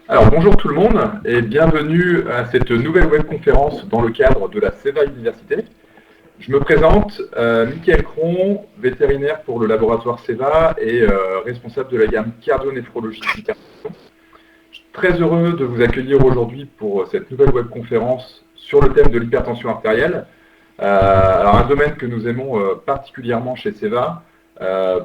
Alors bonjour tout le monde et bienvenue à cette nouvelle webconférence dans le cadre de la CEVA Université. Je me présente, Mickaël Cron, vétérinaire pour le laboratoire CEVA et responsable de la gamme cardio-néphrologie d'hypertension. Je suis très heureux de vous accueillir aujourd'hui pour cette nouvelle webconférence sur le thème de l'hypertension artérielle. Alors un domaine que nous aimons particulièrement chez CEVA,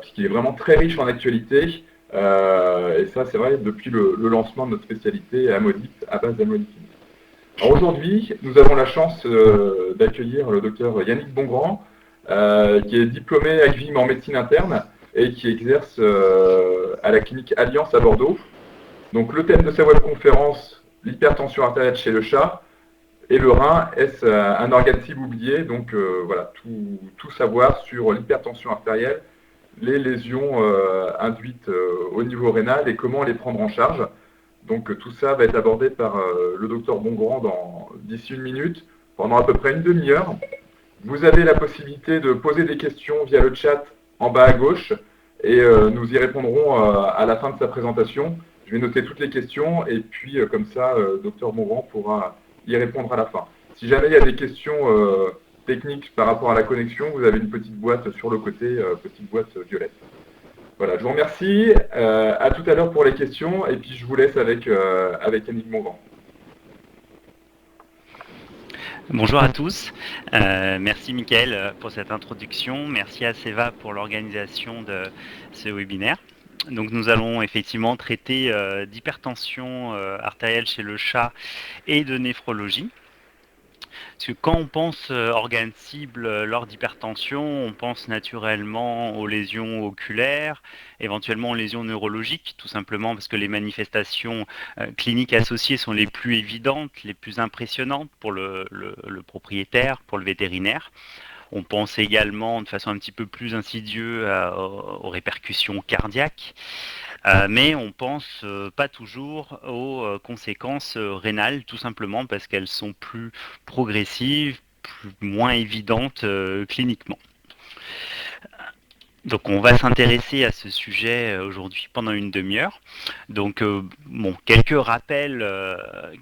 puisqu'il est vraiment très riche en actualité. Et ça, c'est vrai, depuis le lancement de notre spécialité amodip à base d'amlodipine. Alors aujourd'hui, nous avons la chance d'accueillir le docteur Yannick Bongrand, qui est diplômé ACVIM en médecine interne et qui exerce à la clinique Alliance à Bordeaux. Donc le thème de sa webconférence, l'hypertension artérielle chez le chat et le rein, est-ce un organe cible oublié? Donc voilà, tout savoir sur l'hypertension artérielle, les lésions induites au niveau rénal et comment les prendre en charge. Donc tout ça va être abordé par le docteur Bongrand d'ici une minute, pendant à peu près une demi-heure. Vous avez la possibilité de poser des questions via le chat en bas à gauche et nous y répondrons à la fin de sa présentation. Je vais noter toutes les questions et puis comme ça, docteur Bongrand pourra y répondre à la fin. Si jamais il y a des questions techniques par rapport à la connexion, vous avez une petite boîte sur le côté, petite boîte violette. Voilà, je vous remercie. À tout à l'heure pour les questions et puis je vous laisse avec Yannick Bongrand. Bonjour à tous, merci Mickaël pour cette introduction, merci à CEVA pour l'organisation de ce webinaire. Donc nous allons effectivement traiter d'hypertension artérielle chez le chat et de néphrologie. Parce que quand on pense organe cible lors d'hypertension, on pense naturellement aux lésions oculaires, éventuellement aux lésions neurologiques, tout simplement parce que les manifestations cliniques associées sont les plus évidentes, les plus impressionnantes pour le propriétaire, pour le vétérinaire. On pense également de façon un petit peu plus insidieuse aux répercussions cardiaques. Mais on pense pas toujours aux conséquences rénales, tout simplement parce qu'elles sont plus progressives, moins évidentes cliniquement. Donc on va s'intéresser à ce sujet aujourd'hui pendant une demi-heure. Donc quelques rappels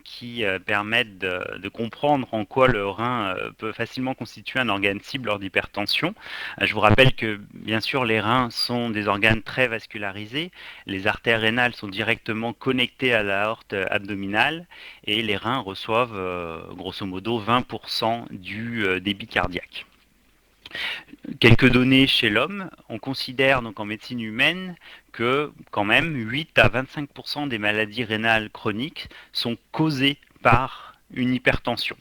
qui permettent de comprendre en quoi le rein peut facilement constituer un organe cible lors d'hypertension. Je vous rappelle que bien sûr les reins sont des organes très vascularisés. Les artères rénales sont directement connectées à l'aorte abdominale et les reins reçoivent grosso modo 20% du débit cardiaque. Quelques données chez l'homme, on considère donc en médecine humaine que quand même 8 à 25% des maladies rénales chroniques sont causées par une hypertension.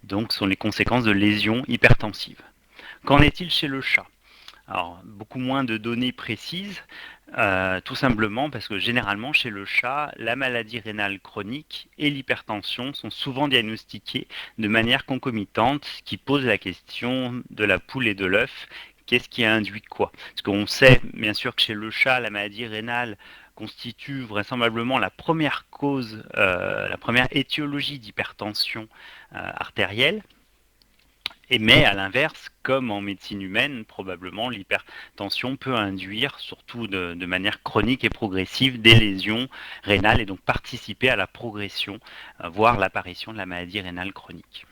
Donc ce sont les conséquences de lésions hypertensives. Qu'en est-il chez le chat? Alors, beaucoup moins de données précises, tout simplement parce que généralement chez le chat, la maladie rénale chronique et l'hypertension sont souvent diagnostiquées de manière concomitante, ce qui pose la question de la poule et de l'œuf. Qu'est-ce qui a induit quoi? Parce qu'on sait bien sûr que chez le chat, la maladie rénale constitue vraisemblablement la première cause, la première étiologie d'hypertension artérielle. Mais à l'inverse, comme en médecine humaine, probablement l'hypertension peut induire, surtout de manière chronique et progressive, des lésions rénales et donc participer à la progression, voire l'apparition de la maladie rénale chronique.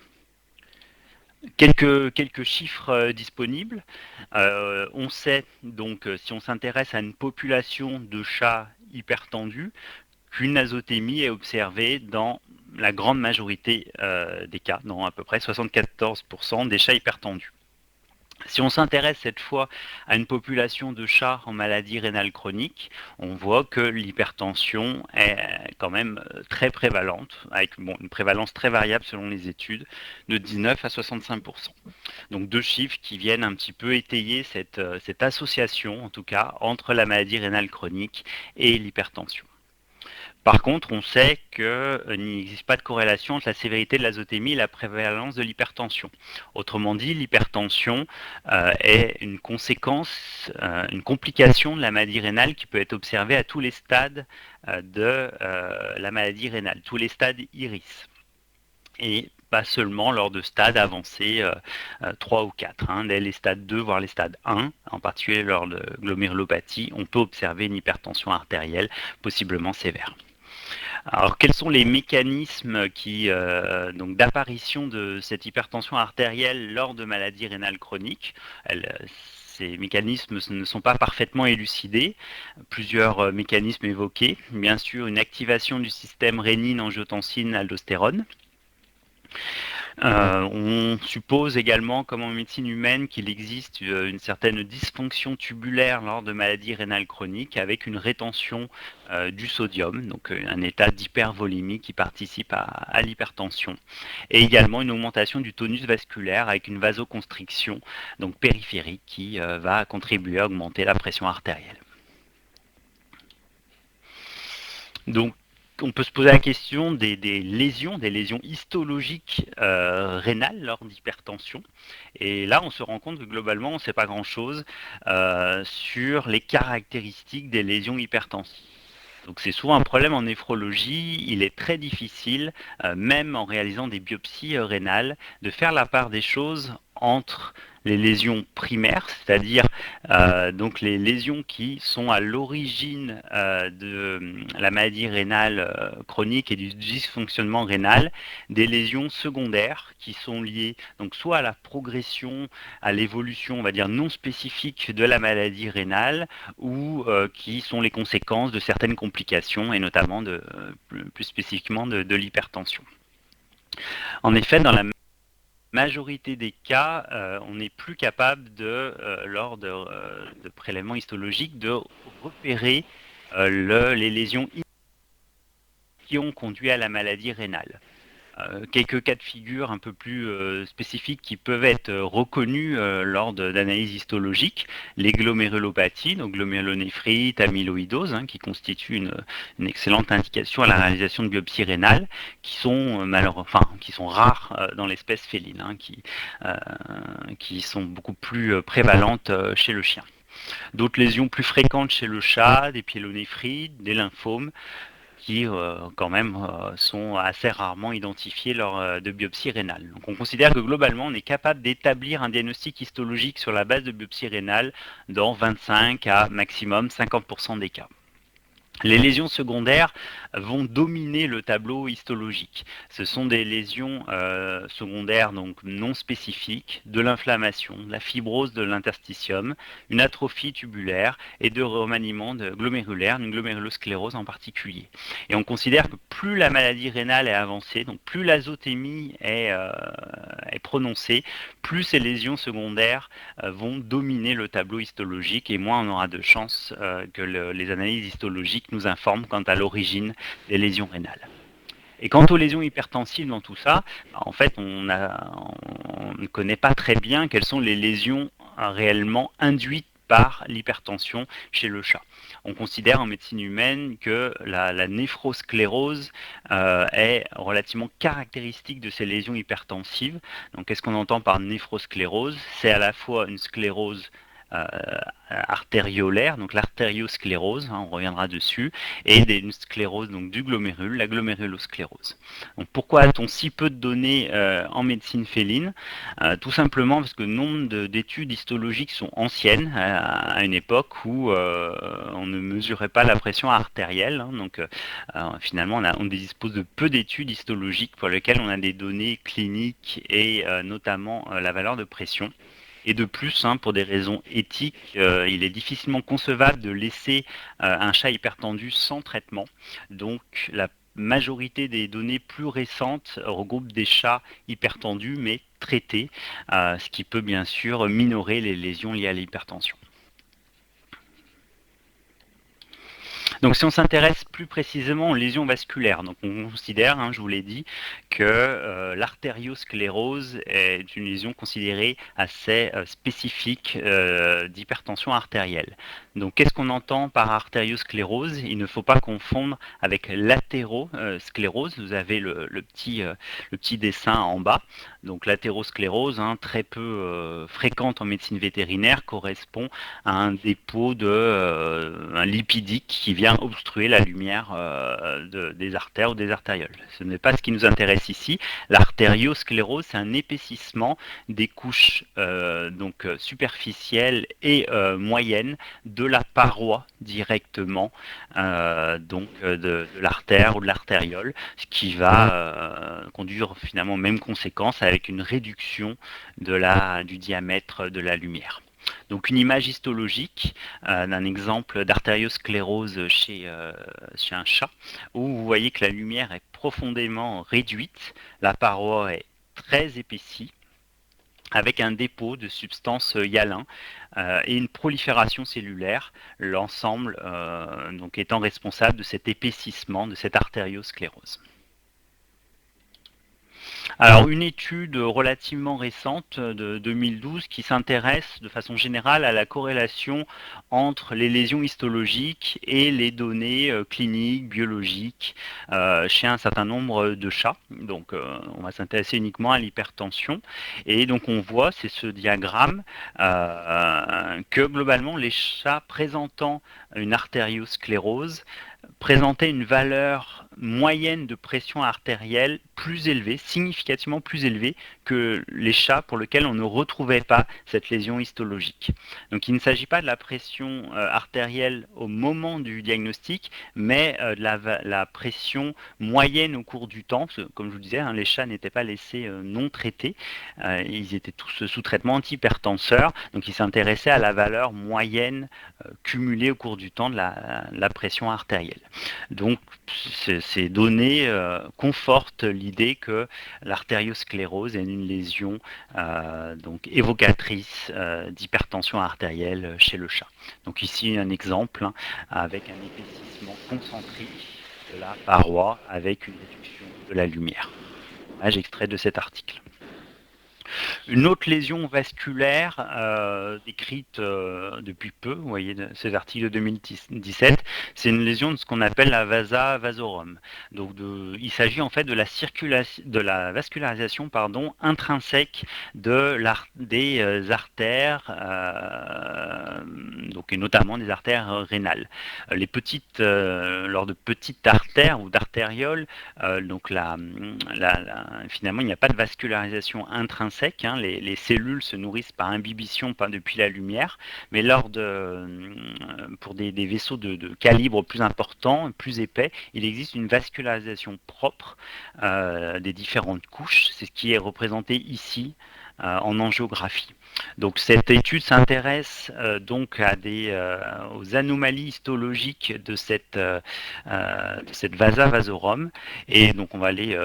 Quelques chiffres disponibles. On sait donc, si on s'intéresse à une population de chats hypertendus, qu'une azotémie est observée dans la grande majorité des cas, dans à peu près 74% des chats hypertendus. Si on s'intéresse cette fois à une population de chats en maladie rénale chronique, on voit que l'hypertension est quand même très prévalente, avec une prévalence très variable selon les études, de 19 à 65%. Donc deux chiffres qui viennent un petit peu étayer cette association, en tout cas, entre la maladie rénale chronique et l'hypertension. Par contre, on sait qu'il n'existe pas de corrélation entre la sévérité de l'azotémie et la prévalence de l'hypertension. Autrement dit, l'hypertension est une conséquence, une complication de la maladie rénale qui peut être observée à tous les stades de la maladie rénale, tous les stades iris. Et pas seulement lors de stades avancés 3 ou 4. Dès les stades 2, voire les stades 1, en particulier lors de glomérulopathie, on peut observer une hypertension artérielle possiblement sévère. Alors, quels sont les mécanismes donc d'apparition de cette hypertension artérielle lors de maladies rénales chroniques? Ces mécanismes ne sont pas parfaitement élucidés. Plusieurs mécanismes évoqués. Bien sûr, une activation du système rénine-angiotensine-aldostérone. On suppose également, comme en médecine humaine, qu'il existe une certaine dysfonction tubulaire lors de maladies rénales chroniques avec une rétention du sodium, donc un état d'hypervolémie qui participe à l'hypertension. Et également une augmentation du tonus vasculaire avec une vasoconstriction donc périphérique qui va contribuer à augmenter la pression artérielle. Donc, on peut se poser la question des lésions histologiques rénales lors d'hypertension. Et là, on se rend compte que globalement, on ne sait pas grand-chose sur les caractéristiques des lésions hypertensives. Donc c'est souvent un problème en néphrologie. Il est très difficile, même en réalisant des biopsies rénales, de faire la part des choses entre les lésions primaires, c'est-à-dire donc les lésions qui sont à l'origine de la maladie rénale chronique et du dysfonctionnement rénal, des lésions secondaires qui sont liées donc soit à la progression, à l'évolution, on va dire non spécifique de la maladie rénale, ou qui sont les conséquences de certaines complications et notamment plus spécifiquement de l'hypertension. En effet, dans la majorité des cas, on n'est plus capable lors de prélèvements histologiques, de repérer les lésions qui ont conduit à la maladie rénale. Quelques cas de figure un peu plus spécifiques qui peuvent être reconnus lors d'analyses histologiques, les glomérulopathies, donc glomérulonéphrite, amyloïdose, qui constituent une excellente indication à la réalisation de biopsies rénales, qui sont qui sont rares dans l'espèce féline, qui sont beaucoup plus prévalentes chez le chien. D'autres lésions plus fréquentes chez le chat, des pyélonéphrite, des lymphomes, qui quand même sont assez rarement identifiés lors de biopsies rénales. Donc on considère que globalement on est capable d'établir un diagnostic histologique sur la base de biopsies rénales dans 25 à maximum 50% des cas. Les lésions secondaires vont dominer le tableau histologique. Ce sont des lésions secondaires donc non spécifiques, de l'inflammation, de la fibrose de l'interstitium, une atrophie tubulaire et de remaniement glomérulaire, une glomérulosclérose en particulier. Et on considère que plus la maladie rénale est avancée, donc plus l'azotémie est prononcée, plus ces lésions secondaires vont dominer le tableau histologique et moins on aura de chances que les analyses histologiques nous informent quant à l'origine des lésions rénales. Et quant aux lésions hypertensives dans tout ça, en fait, on ne connaît pas très bien quelles sont les lésions réellement induites par l'hypertension chez le chat. On considère en médecine humaine que la néphrosclérose est relativement caractéristique de ces lésions hypertensives. Donc, qu'est-ce qu'on entend par néphrosclérose? C'est à la fois une sclérose artériolaire, donc l'artériosclérose, on reviendra dessus, et une sclérose donc du glomérule, la glomérulosclérose. Donc pourquoi a-t-on si peu de données en médecine féline? Tout simplement parce que le nombre d'études histologiques sont anciennes, à une époque où on ne mesurait pas la pression artérielle, donc finalement on dispose de peu d'études histologiques pour lesquelles on a des données cliniques et notamment la valeur de pression. Et de plus, pour des raisons éthiques, il est difficilement concevable de laisser un chat hypertendu sans traitement. Donc la majorité des données plus récentes regroupent des chats hypertendus mais traités, ce qui peut bien sûr minorer les lésions liées à l'hypertension. Donc si on s'intéresse plus précisément aux lésions vasculaires, donc on considère, je vous l'ai dit, que l'artériosclérose est une lésion considérée assez spécifique d'hypertension artérielle. Donc qu'est-ce qu'on entend par artériosclérose? Il ne faut pas confondre avec l'athérosclérose. Vous avez le petit dessin en bas. Donc l'athérosclérose, très peu fréquente en médecine vétérinaire, correspond à un dépôt un lipidique qui vient vient obstruer la lumière des artères ou des artérioles. Ce n'est pas ce qui nous intéresse ici. L'artériosclérose, c'est un épaississement des couches superficielles et moyennes de la paroi directement de l'artère ou de l'artériole, ce qui va conduire finalement aux mêmes conséquences avec une réduction du diamètre de la lumière. Donc une image histologique d'un exemple d'artériosclérose chez un chat, où vous voyez que la lumière est profondément réduite, la paroi est très épaissie, avec un dépôt de substances hyalin et une prolifération cellulaire, l'ensemble étant responsable de cet épaississement de cette artériosclérose. Alors, une étude relativement récente de 2012 qui s'intéresse de façon générale à la corrélation entre les lésions histologiques et les données cliniques, biologiques chez un certain nombre de chats. Donc, on va s'intéresser uniquement à l'hypertension. Et donc, on voit, c'est ce diagramme, que globalement, les chats présentant une artériosclérose présentaient une valeur moyenne de pression artérielle plus élevée, significativement plus élevée que les chats pour lesquels on ne retrouvait pas cette lésion histologique. Donc il ne s'agit pas de la pression artérielle au moment du diagnostic, mais de la pression moyenne au cours du temps, parce que, comme je vous disais, les chats n'étaient pas laissés non traités, ils étaient tous sous traitement antihypertenseur, donc ils s'intéressaient à la valeur moyenne cumulée au cours du temps de la pression artérielle. Donc ces données confortent l'idée que l'artériosclérose est une lésion évocatrice d'hypertension artérielle chez le chat. Donc ici un exemple avec un épaississement concentrique de la paroi avec une réduction de la lumière. Image extraite de cet article. Une autre lésion vasculaire décrite depuis peu, vous voyez ces articles de 2017, c'est une lésion de ce qu'on appelle la vasa vasorum. Donc il s'agit en fait de la vascularisation intrinsèque des artères, et notamment des artères rénales. Lors de petites artères ou d'artérioles, finalement il n'y a pas de vascularisation intrinsèque. Les cellules se nourrissent par imbibition depuis la lumière, mais pour des vaisseaux de calibre plus important, plus épais, il existe une vascularisation propre des différentes couches. C'est ce qui est représenté ici en angiographie. Donc cette étude s'intéresse aux anomalies histologiques de cette vasa vasorum, et donc on va aller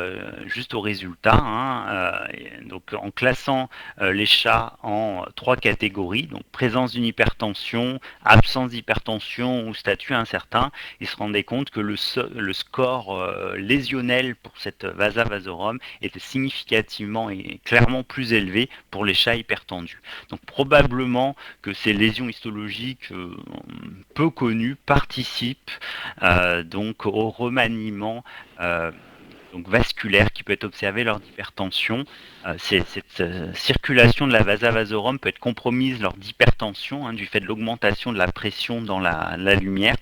juste aux résultats. Donc en classant les chats en 3 catégories, donc présence d'une hypertension, absence d'hypertension ou statut incertain, ils se rendaient compte que le score lésionnel pour cette vasa vasorum était significativement et clairement plus élevé pour les chats hypertendus. Donc probablement que ces lésions histologiques peu connues participent au remaniement vasculaire qui peut être observé lors d'hypertension. Cette circulation de la vasa vasorum peut être compromise lors d'hypertension du fait de l'augmentation de la pression dans la lumière,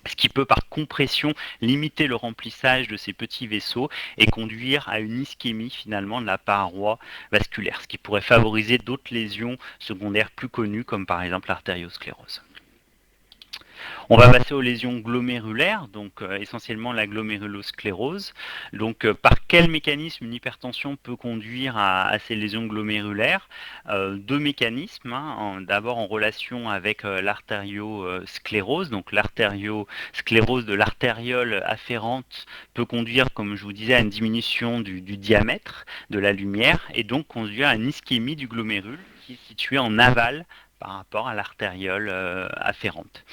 ce qui peut par compression limiter le remplissage de ces petits vaisseaux et conduire à une ischémie finalement de la paroi vasculaire, ce qui pourrait favoriser d'autres lésions secondaires plus connues comme par exemple l'artériosclérose. On va passer aux lésions glomérulaires, donc essentiellement la glomérulosclérose. Donc par quel mécanisme une hypertension peut conduire à ces lésions glomérulaires? 2 mécanismes, d'abord en relation avec l'artériosclérose. Donc l'artériosclérose de l'artériole afférente peut conduire, comme je vous disais, à une diminution du diamètre de la lumière et donc conduire à une ischémie du glomérule qui est situé en aval par rapport à l'artériole afférente.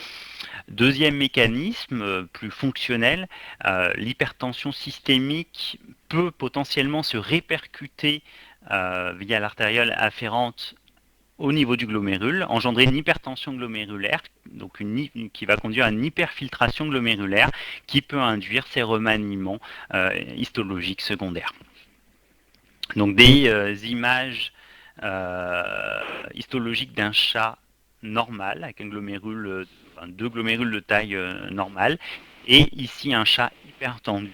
Deuxième mécanisme plus fonctionnel, l'hypertension systémique peut potentiellement se répercuter via l'artériole afférente au niveau du glomérule, engendrer une hypertension glomérulaire, donc qui va conduire à une hyperfiltration glomérulaire qui peut induire ces remaniements histologiques secondaires. Donc des images histologiques d'un chat normal, avec un glomérule, enfin, 2 glomérules de taille normale, et ici un chat hypertendu.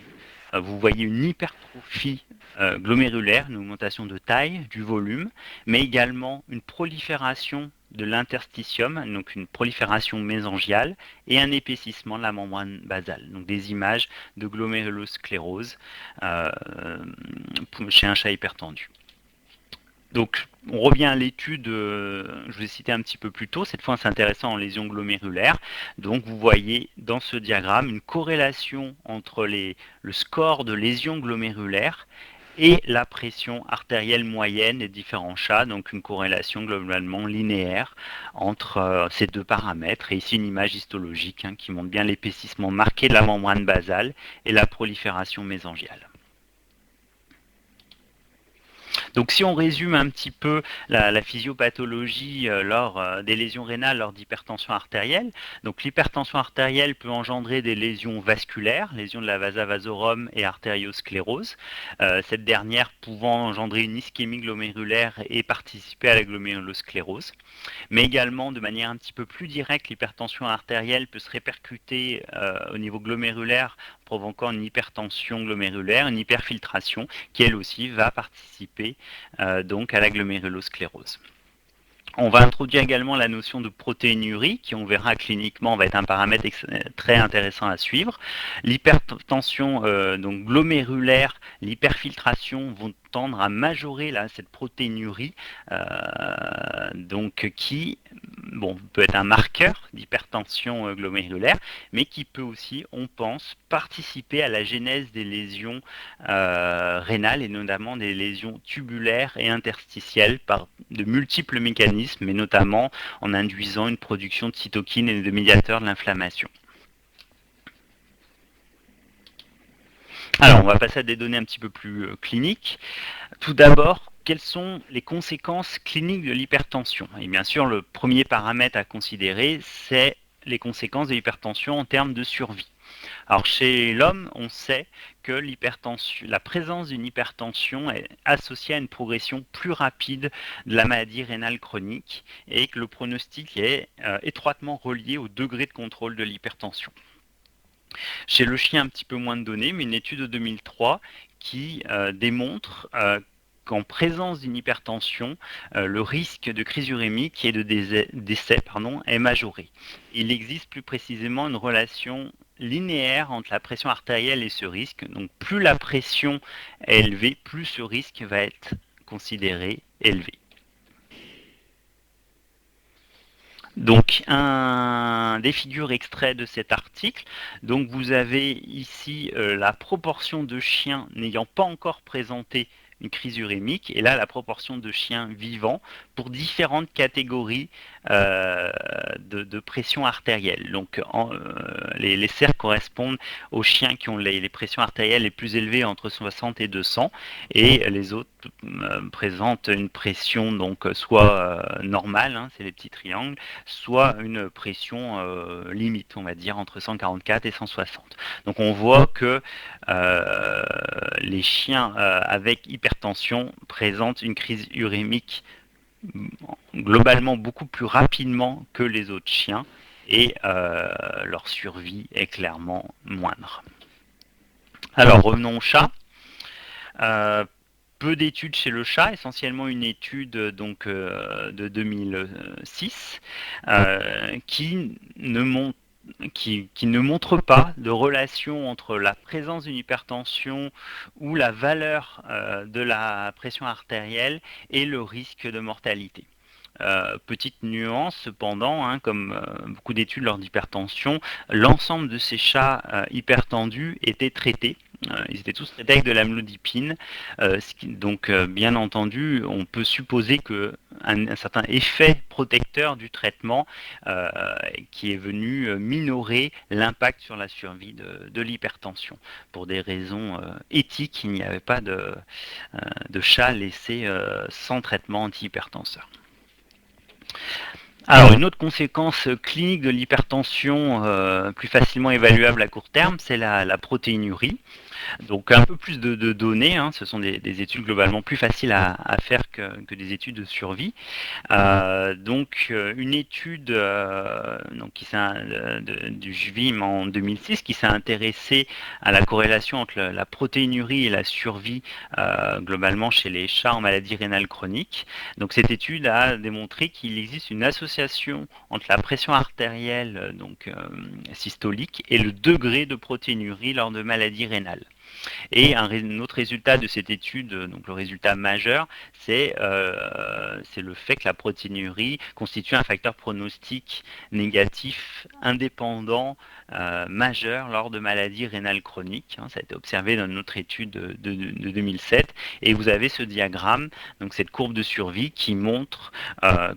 Vous voyez une hypertrophie glomérulaire, une augmentation de taille, du volume, mais également une prolifération de l'interstitium, donc une prolifération mésangiale, et un épaississement de la membrane basale. Donc des images de glomérulosclérose chez un chat hypertendu. Donc, on revient à l'étude, je vous ai cité un petit peu plus tôt, cette fois c'est intéressant en lésions glomérulaires. Donc, vous voyez dans ce diagramme une corrélation entre le score de lésions glomérulaires et la pression artérielle moyenne des différents chats, donc une corrélation globalement linéaire entre ces deux paramètres. Et ici une image histologique qui montre bien l'épaississement marqué de la membrane basale et la prolifération mésangiale. Donc si on résume un petit peu la physiopathologie lors des lésions rénales lors d'hypertension artérielle, donc l'hypertension artérielle peut engendrer des lésions vasculaires, lésions de la vasa vasorum et artériosclérose, cette dernière pouvant engendrer une ischémie glomérulaire et participer à la glomérulosclérose. Mais également, de manière un petit peu plus directe, l'hypertension artérielle peut se répercuter au niveau glomérulaire, provoquant une hypertension glomérulaire, une hyperfiltration, qui elle aussi va participer donc à la glomérulosclérose. On va introduire également la notion de protéinurie, qui on verra cliniquement va être un paramètre très intéressant à suivre. L'hypertension donc glomérulaire, l'hyperfiltration vont tendre à majorer cette protéinurie, donc qui peut être un marqueur d'hypertension glomérulaire, mais qui peut aussi, on pense, participer à la genèse des lésions rénales et notamment des lésions tubulaires et interstitielles par de multiples mécanismes, mais notamment en induisant une production de cytokines et de médiateurs de l'inflammation. Alors, on va passer à des données un petit peu plus cliniques. Tout d'abord, quelles sont les conséquences cliniques de l'hypertension? Et bien sûr, le premier paramètre à considérer, c'est les conséquences de l'hypertension en termes de survie. Alors, chez l'homme, on sait que la présence d'une hypertension est associée à une progression plus rapide de la maladie rénale chronique et que le pronostic est étroitement relié au degré de contrôle de l'hypertension. Chez le chien, un petit peu moins de données, mais une étude de 2003 qui démontre qu'en présence d'une hypertension, le risque de crise urémique et de décès est majoré. Il existe plus précisément une relation linéaire entre la pression artérielle et ce risque. Donc plus la pression est élevée, plus ce risque va être considéré élevé. Donc, des figures extraits de cet article. Donc, vous avez ici la proportion de chiens n'ayant pas encore présenté une crise urémique, et là, la proportion de chiens vivants pour différentes catégories de pression artérielle. Donc, les cercles correspondent aux chiens qui ont les pressions artérielles les plus élevées entre 60 et 200, et les autres présentent une pression donc soit normale, c'est les petits triangles, soit une pression limite, on va dire, entre 144 et 160. Donc on voit que les chiens avec hypertension présentent une crise urémique globalement beaucoup plus rapidement que les autres chiens et leur survie est clairement moindre. Alors revenons au chat. Peu d'études chez le chat, essentiellement une étude donc, de 2006 qui ne montre pas de relation entre la présence d'une hypertension ou la valeur de la pression artérielle et le risque de mortalité. Petite nuance cependant, comme beaucoup d'études lors d'hypertension, l'ensemble de ces chats hypertendus étaient traités. Ils étaient tous traités avec de l'amlodipine. Donc, bien entendu, on peut supposer qu'un certain effet protecteur du traitement qui est venu minorer l'impact sur la survie de l'hypertension. Pour des raisons éthiques, il n'y avait pas de chats laissés sans traitement antihypertenseur. Alors, une autre conséquence clinique de l'hypertension plus facilement évaluable à court terme, c'est la protéinurie. Donc un peu plus de données, hein, ce sont des études globalement plus faciles à faire que des études de survie. Une étude du JVIM en 2006 qui s'est intéressée à la corrélation entre la protéinurie et la survie globalement chez les chats en maladie rénale chronique. Donc cette étude a démontré qu'il existe une association entre la pression artérielle systolique et le degré de protéinurie lors de maladies rénales. Et un autre résultat de cette étude, donc le résultat majeur, c'est le fait que la protéinurie constitue un facteur pronostic négatif indépendant majeur lors de maladies rénales chroniques. Ça a été observé dans une autre étude de 2007. Et vous avez ce diagramme, donc cette courbe de survie qui montre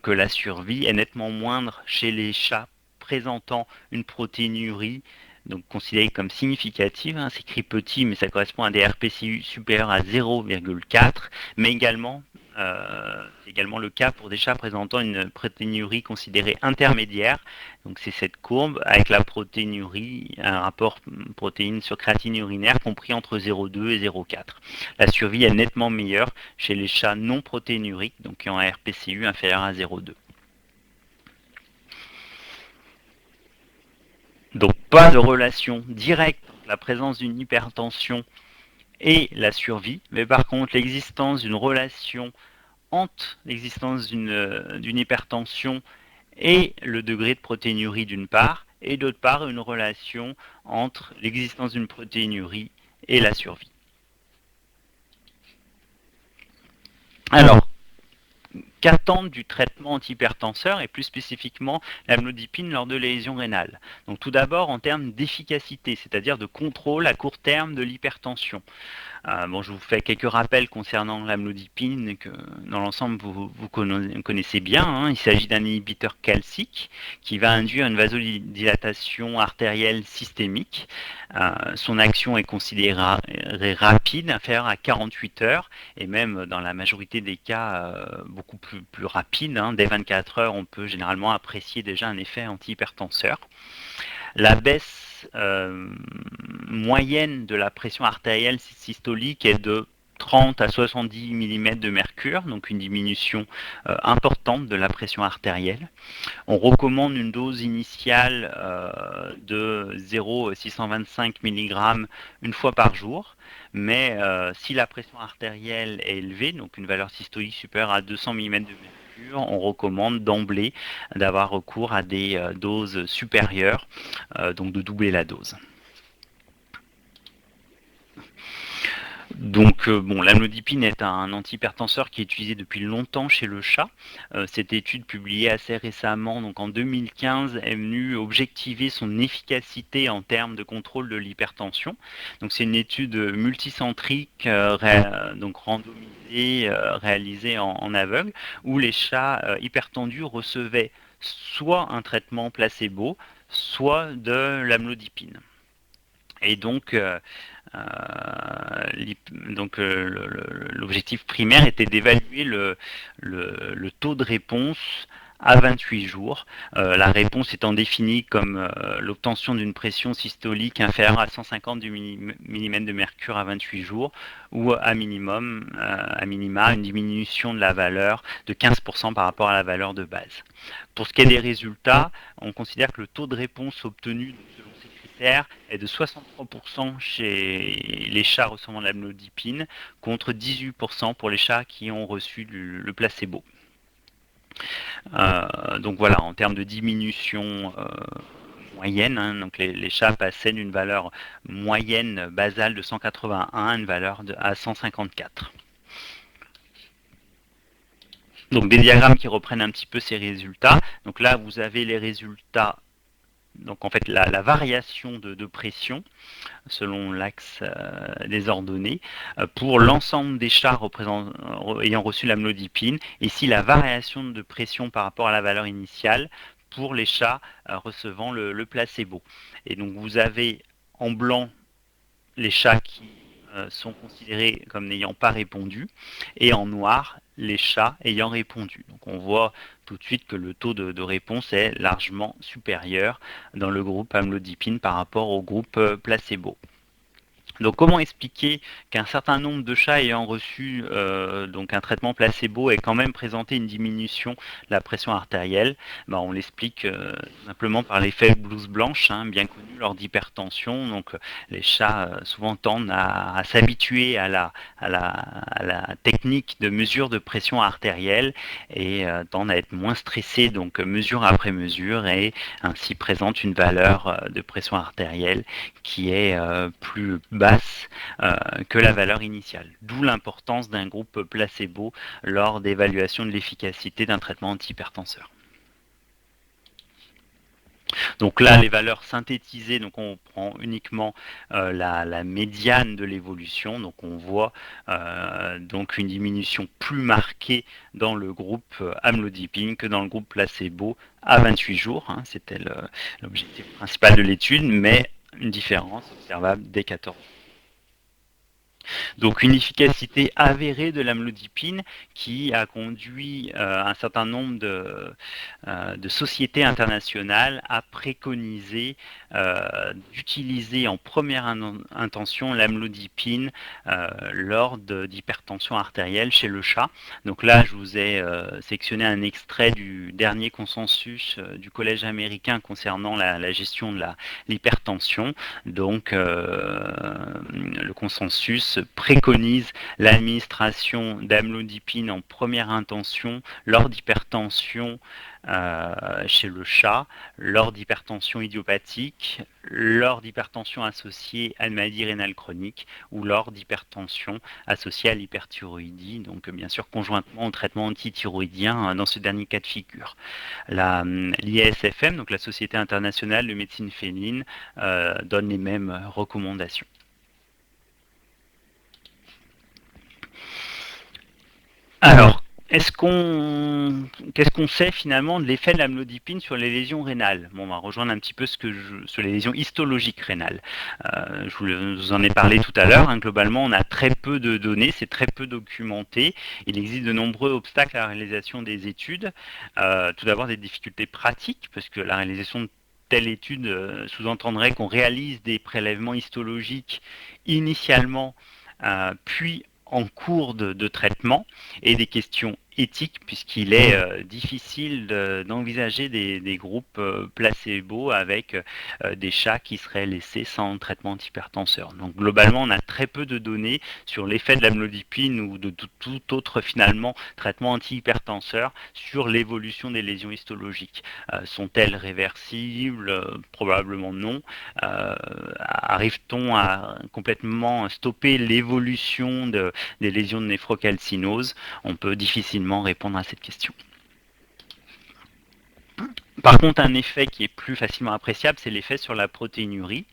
que la survie est nettement moindre chez les chats présentant une protéinurie donc considérée comme significative, c'est écrit petit, mais ça correspond à des RPCU supérieurs à 0,4, mais également, c'est également le cas pour des chats présentant une protéinurie considérée intermédiaire. Donc c'est cette courbe avec la protéinurie, un rapport protéine sur créatine urinaire compris entre 0,2 et 0,4. La survie est nettement meilleure chez les chats non protéinuriques, donc qui ont un RPCU inférieur à 0,2. Donc pas de relation directe entre la présence d'une hypertension et la survie, mais par contre l'existence d'une relation entre l'existence d'une hypertension et le degré de protéinurie d'une part, et d'autre part une relation entre l'existence d'une protéinurie et la survie. Alors, qu'attendre du traitement antihypertenseur et plus spécifiquement l'amlodipine lors de lésions rénales. Donc tout d'abord en termes d'efficacité, c'est-à-dire de contrôle à court terme de l'hypertension. Je vous fais quelques rappels concernant l'amlodipine que dans l'ensemble vous connaissez bien. Il s'agit d'un inhibiteur calcique qui va induire une vasodilatation artérielle systémique. Son action est considérée rapide, inférieure à 48 heures, et même dans la majorité des cas beaucoup plus rapide. Dès 24 heures, on peut généralement apprécier déjà un effet antihypertenseur. La baisse moyenne de la pression artérielle systolique est de 30 à 70 mm de mercure, donc une diminution importante de la pression artérielle. On recommande une dose initiale de 0,625 mg une fois par jour, mais si la pression artérielle est élevée, donc une valeur systolique supérieure à 200 mm de mercure, on recommande d'emblée d'avoir recours à des doses supérieures, donc de doubler la dose. Donc, l'amlodipine est un antihypertenseur qui est utilisé depuis longtemps chez le chat. Cette étude publiée assez récemment, donc en 2015, est venue objectiver son efficacité en termes de contrôle de l'hypertension. Donc, c'est une étude multicentrique, randomisée, réalisée en aveugle, où les chats hypertendus recevaient soit un traitement placebo, soit de l'amlodipine. Et donc, l'objectif primaire était d'évaluer le taux de réponse à 28 jours. La réponse étant définie comme l'obtention d'une pression systolique inférieure à 150 mm de mercure à 28 jours, ou à minima une diminution de la valeur de 15% par rapport à la valeur de base. Pour ce qui est des résultats, on considère que le taux de réponse obtenu selon ces critères est de 63% chez les chats recevant l'amlodipine, contre 18% pour les chats qui ont reçu le placebo. Donc voilà, en termes de diminution moyenne, donc les chats passaient d'une valeur moyenne basale de 181 à une valeur à 154. Donc des diagrammes qui reprennent un petit peu ces résultats. Donc là, vous avez les résultats, donc en fait la variation de pression selon l'axe des ordonnées pour l'ensemble des chats ayant reçu l'amlodipine. Ici, la variation de pression par rapport à la valeur initiale pour les chats recevant le placebo. Et donc vous avez en blanc les chats qui sont considérés comme n'ayant pas répondu, et en noir les chats ayant répondu. Donc on voit tout de suite que le taux de réponse est largement supérieur dans le groupe amlodipine par rapport au groupe placebo. Donc, comment expliquer qu'un certain nombre de chats ayant reçu donc un traitement placebo ait quand même présenté une diminution de la pression artérielle? On l'explique simplement par l'effet blouse blanche, hein, bien connu lors d'hypertension. Donc, les chats souvent tendent à s'habituer à la technique de mesure de pression artérielle et tendent à être moins stressés, donc mesure après mesure, et ainsi présentent une valeur de pression artérielle qui est plus basse que la valeur initiale. D'où l'importance d'un groupe placebo lors d'évaluation de l'efficacité d'un traitement antihypertenseur. Donc là, les valeurs synthétisées, donc on prend uniquement la médiane de l'évolution. Donc on voit donc une diminution plus marquée dans le groupe amlodipine que dans le groupe placebo à 28 jours. Hein, c'était l'objectif principal de l'étude, mais une différence observable dès 14 jours. Donc une efficacité avérée de l'amlodipine qui a conduit un certain nombre de sociétés internationales à préconiser d'utiliser en première intention l'amlodipine lors d'hypertension artérielle chez le chat. Donc là, je vous ai sélectionné un extrait du dernier consensus du Collège américain concernant la gestion de l'hypertension. Donc le consensus préconise l'administration d'amlodipine en première intention lors d'hypertension chez le chat, lors d'hypertension idiopathique, lors d'hypertension associée à une maladie rénale chronique ou lors d'hypertension associée à l'hyperthyroïdie, donc bien sûr conjointement au traitement antithyroïdien dans ce dernier cas de figure. L'IASFM, donc la Société internationale de médecine féline, donne les mêmes recommandations. Alors, qu'est-ce qu'on sait finalement de l'effet de l'amlodipine sur les lésions rénales? On va rejoindre un petit peu sur les lésions histologiques rénales. Je vous en ai parlé tout à l'heure. Hein, globalement, on a très peu de données, c'est très peu documenté. Il existe de nombreux obstacles à la réalisation des études. Tout d'abord, des difficultés pratiques, parce que la réalisation de telle étude sous-entendrait qu'on réalise des prélèvements histologiques initialement, puis en cours de traitement, et des questions éthiques, puisqu'il est difficile d'envisager des groupes placebo avec des chats qui seraient laissés sans traitement antihypertenseur. Donc globalement, on a très peu de données sur l'effet de l'amlodipine ou de tout autre finalement traitement antihypertenseur sur l'évolution des lésions histologiques. Sont-elles réversibles? Probablement non. Arrive-t-on à complètement stopper l'évolution des lésions de néphrocalcinose? On peut difficilement répondre à cette question. Par contre, un effet qui est plus facilement appréciable, c'est l'effet sur la protéinurie.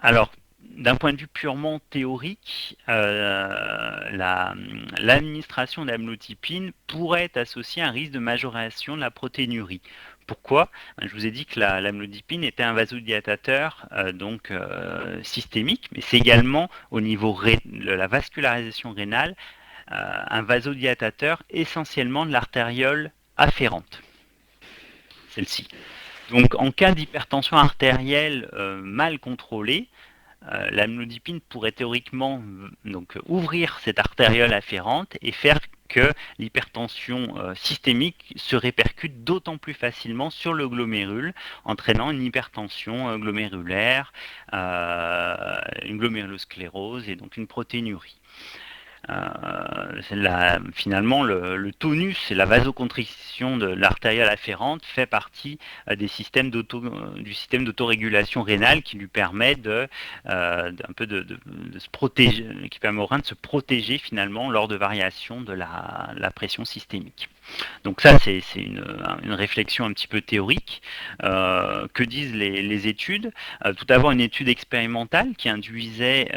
Alors, d'un point de vue purement théorique, l'administration d'amlodipine pourrait être associée à un risque de majoration de la protéinurie. Pourquoi? Je vous ai dit que l'amlodipine était un vasodilatateur systémique, mais c'est également au niveau de la vascularisation rénale un vasodilatateur essentiellement de l'artériole afférente, celle-ci. Donc en cas d'hypertension artérielle mal contrôlée, l'amlodipine pourrait théoriquement ouvrir cette artériole afférente et faire que l'hypertension systémique se répercute d'autant plus facilement sur le glomérule, entraînant une hypertension glomérulaire, une glomérulosclérose et donc une protéinurie. Finalement, le tonus et la vasoconstriction de l'artériole afférente fait partie du système d'autorégulation rénale qui lui permet de se protéger, qui permet au rein de se protéger finalement lors de variations de la pression systémique. Donc ça, c'est une réflexion un petit peu théorique. Que disent les études? Tout d'abord, une étude expérimentale qui induisait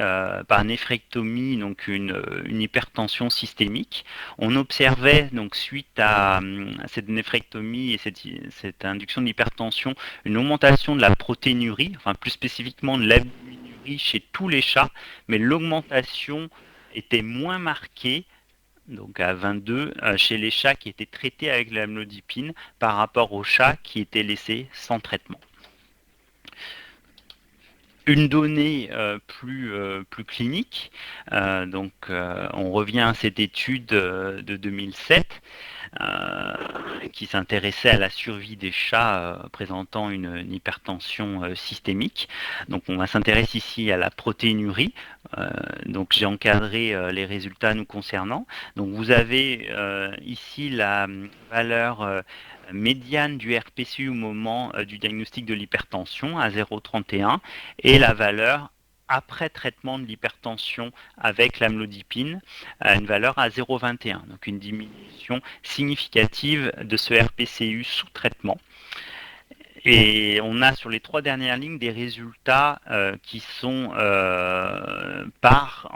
par néphrectomie donc une hypertension systémique. On observait donc suite à cette néphrectomie et cette induction de l'hypertension une augmentation de la protéinurie, enfin plus spécifiquement de l'albuminurie chez tous les chats, mais l'augmentation était moins marquée, donc à 22, chez les chats qui étaient traités avec l'amlodipine par rapport aux chats qui étaient laissés sans traitement. Une donnée plus clinique, on revient à cette étude de 2007 qui s'intéressait à la survie des chats présentant une hypertension systémique. Donc on va s'intéresser ici à la protéinurie. Donc j'ai encadré les résultats nous concernant. Donc vous avez ici la valeur médiane du RPCU au moment du diagnostic de l'hypertension à 0,31 et la valeur après traitement de l'hypertension avec l'amlodipine à une valeur à 0,21, donc une diminution significative de ce RPCU sous traitement. Et on a sur les 3 dernières lignes des résultats qui sont par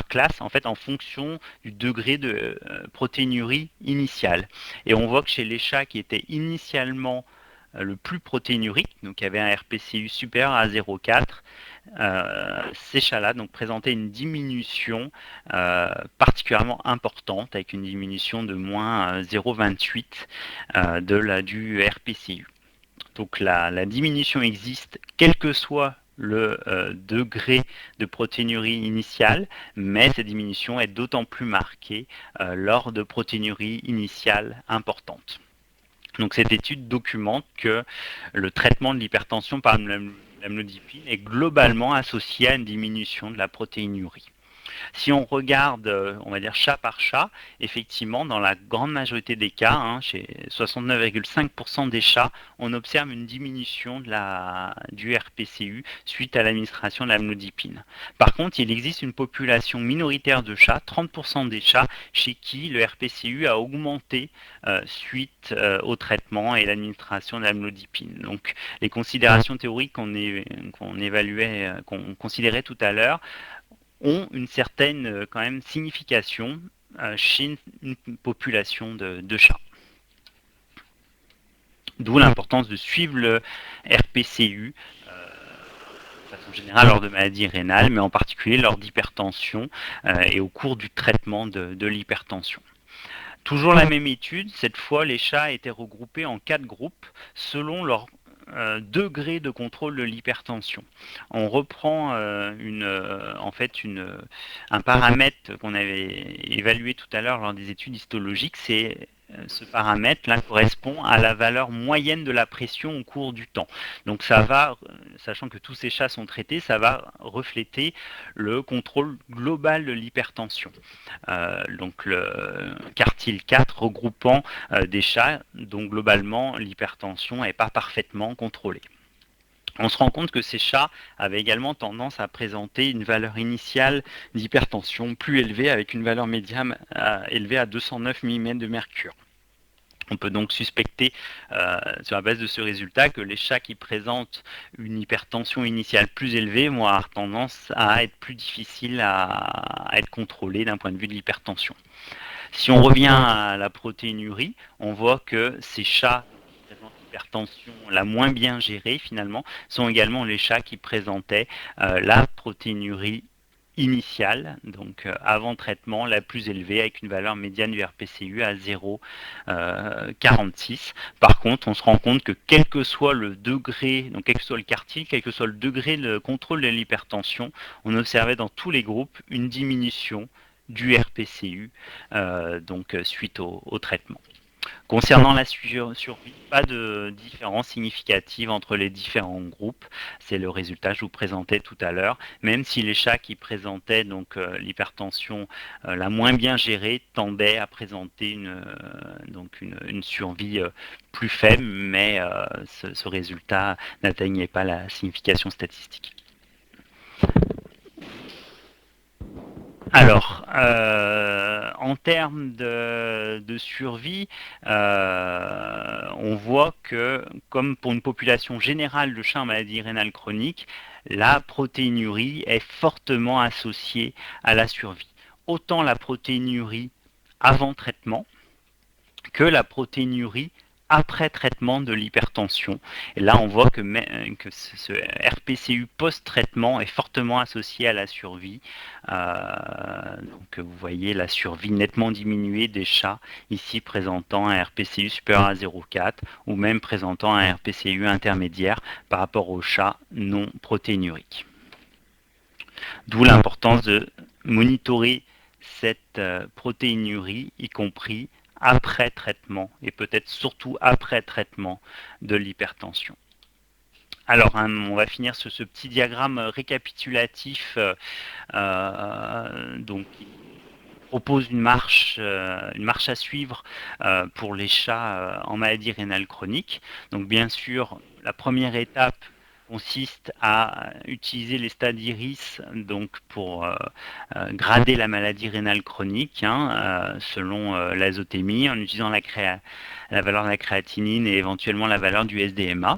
classe, en fait, en fonction du degré de protéinurie initiale. Et on voit que chez les chats qui étaient initialement le plus protéinurique, donc qui avait un RPCU supérieur à 0,4, ces chats-là donc présentaient une diminution particulièrement importante, avec une diminution de moins 0,28 du RPCU. Donc la diminution existe quel que soit le degré de protéinurie initiale, mais cette diminution est d'autant plus marquée lors de protéinurie initiale importante. Donc cette étude documente que le traitement de l'hypertension par l'amlodipine est globalement associé à une diminution de la protéinurie. Si on regarde, on va dire chat par chat, effectivement, dans la grande majorité des cas, chez 69,5% des chats, on observe une diminution du RPCU suite à l'administration de l'amlodipine. Par contre, il existe une population minoritaire de chats, 30% des chats, chez qui le RPCU a augmenté suite au traitement et l'administration de l'amlodipine. Donc, les considérations théoriques qu'on considérait tout à l'heure ont une certaine quand même signification chez une population de chats. D'où l'importance de suivre le RPCU de façon générale lors de maladies rénales, mais en particulier lors d'hypertension et au cours du traitement de l'hypertension. Toujours la même étude, cette fois les chats étaient regroupés en 4 groupes selon leur degré de contrôle de l'hypertension. On reprend un paramètre qu'on avait évalué tout à l'heure lors des études histologiques. Ce paramètre-là correspond à la valeur moyenne de la pression au cours du temps. Donc ça va, sachant que tous ces chats sont traités, ça va refléter le contrôle global de l'hypertension. Donc le quartile 4 regroupant des chats dont globalement l'hypertension n'est pas parfaitement contrôlée. On se rend compte que ces chats avaient également tendance à présenter une valeur initiale d'hypertension plus élevée, avec une valeur médiane élevée à 209 mm de mercure. On peut donc suspecter, sur la base de ce résultat, que les chats qui présentent une hypertension initiale plus élevée vont avoir tendance à être plus difficiles à être contrôlés d'un point de vue de l'hypertension. Si on revient à la protéinurie, on voit que ces chats qui présentent l'hypertension la moins bien gérée, finalement, sont également les chats qui présentaient la protéinurie initiale, donc avant traitement, la plus élevée, avec une valeur médiane du RPCU à 0,46. Par contre, on se rend compte que quel que soit le degré, donc quel que soit le quartile, quel que soit le degré de contrôle de l'hypertension, on observait dans tous les groupes une diminution du RPCU suite au traitement. Concernant la survie, pas de différence significative entre les différents groupes. C'est le résultat que je vous présentais tout à l'heure. Même si les chats qui présentaient l'hypertension la moins bien gérée tendaient à présenter une survie plus faible, mais ce résultat n'atteignait pas la signification statistique. Alors, en termes de survie, on voit que, comme pour une population générale de chats en maladie rénale chronique, la protéinurie est fortement associée à la survie. Autant la protéinurie avant traitement que la protéinurie après traitement de l'hypertension. Et là, on voit que ce RPCU post-traitement est fortement associé à la survie. Donc, vous voyez la survie nettement diminuée des chats, ici présentant un RPCU supérieur à 0,4 ou même présentant un RPCU intermédiaire par rapport aux chats non protéinuriques. D'où l'importance de monitorer cette protéinurie, y compris après traitement, et peut-être surtout après traitement de l'hypertension. Alors, on va finir sur ce petit diagramme récapitulatif donc, qui propose une marche à suivre pour les chats en maladie rénale chronique. Donc, bien sûr, la première étape consiste à utiliser les stades IRIS donc pour grader la maladie rénale chronique selon l'azotémie, en utilisant la valeur de la créatinine et éventuellement la valeur du SDMA.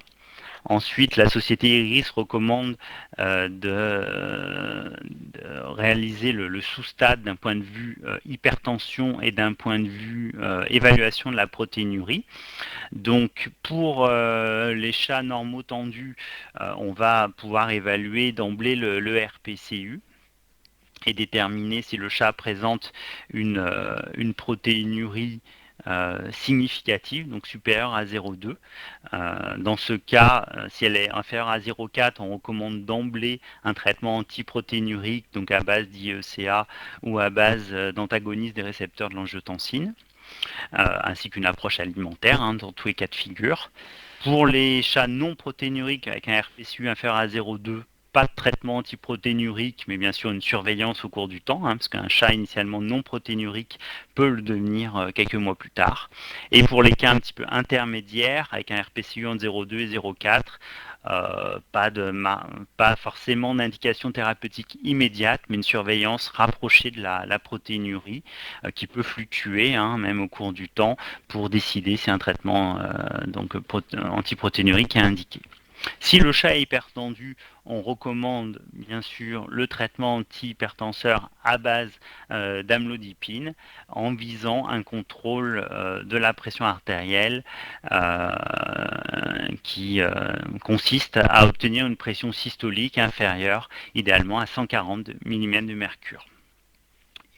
Ensuite, la société IRIS recommande de réaliser le sous-stade d'un point de vue hypertension et d'un point de vue évaluation de la protéinurie. Donc, pour les chats normaux tendus, on va pouvoir évaluer d'emblée le RPCU et déterminer si le chat présente une protéinurie significative, donc supérieure à 0,2. Dans ce cas, si elle est inférieure à 0,4, on recommande d'emblée un traitement antiprotéinurique, donc à base d'IECA ou à base d'antagonistes des récepteurs de l'angiotensine, ainsi qu'une approche alimentaire dans tous les cas de figure. Pour les chats non protéinuriques avec un RPCU inférieur à 0,2, pas de traitement antiprotéinurique, mais bien sûr une surveillance au cours du temps, parce qu'un chat initialement non protéinurique peut le devenir quelques mois plus tard. Et pour les cas un petit peu intermédiaires, avec un RPCU entre 0,2 et 0,4, pas forcément d'indication thérapeutique immédiate, mais une surveillance rapprochée de la protéinurie qui peut fluctuer même au cours du temps pour décider si un traitement antiprotéinurique est indiqué. Si le chat est hypertendu, on recommande bien sûr le traitement antihypertenseur à base d'amlodipine en visant un contrôle de la pression artérielle qui consiste à obtenir une pression systolique inférieure idéalement à 140 mm de mercure.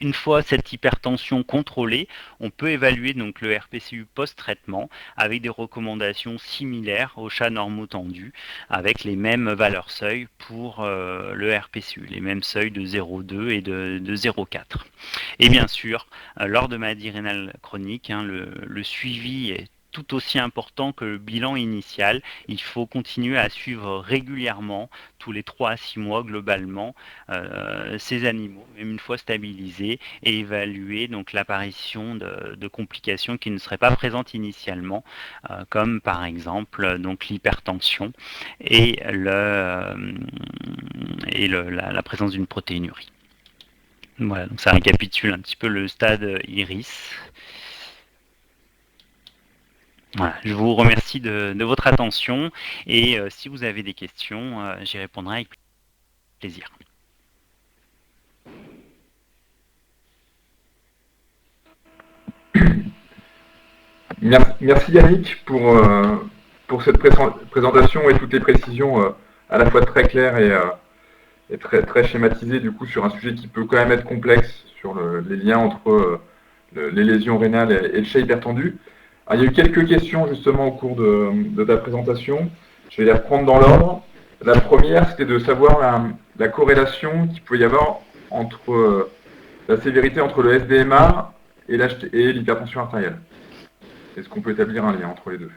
Une fois cette hypertension contrôlée, on peut évaluer donc le RPCU post-traitement avec des recommandations similaires aux chats normaux tendus, avec les mêmes valeurs seuil pour le RPCU, les mêmes seuils de 0,2 et de 0,4. Et bien sûr, lors de maladie rénale chronique, le suivi est tout aussi important que le bilan initial. Il faut continuer à suivre régulièrement, tous les 3 à 6 mois globalement, ces animaux, même une fois stabilisés, et évaluer donc l'apparition de complications qui ne seraient pas présentes initialement, comme par exemple donc l'hypertension et la présence d'une protéinurie. Voilà, donc ça récapitule un petit peu le stade IRIS. Voilà, je vous remercie de votre attention et si vous avez des questions, j'y répondrai avec plaisir. Merci Yannick pour cette présentation et toutes les précisions à la fois très claires et très schématisées du coup sur un sujet qui peut quand même être complexe sur les liens entre les lésions rénales et le chat hypertendu. Alors, il y a eu quelques questions justement au cours de ta présentation. Je vais les reprendre dans l'ordre. La première, c'était de savoir la corrélation qu'il peut y avoir entre la sévérité entre le SDMA et l'hypertension artérielle. Est-ce qu'on peut établir un lien entre les deux?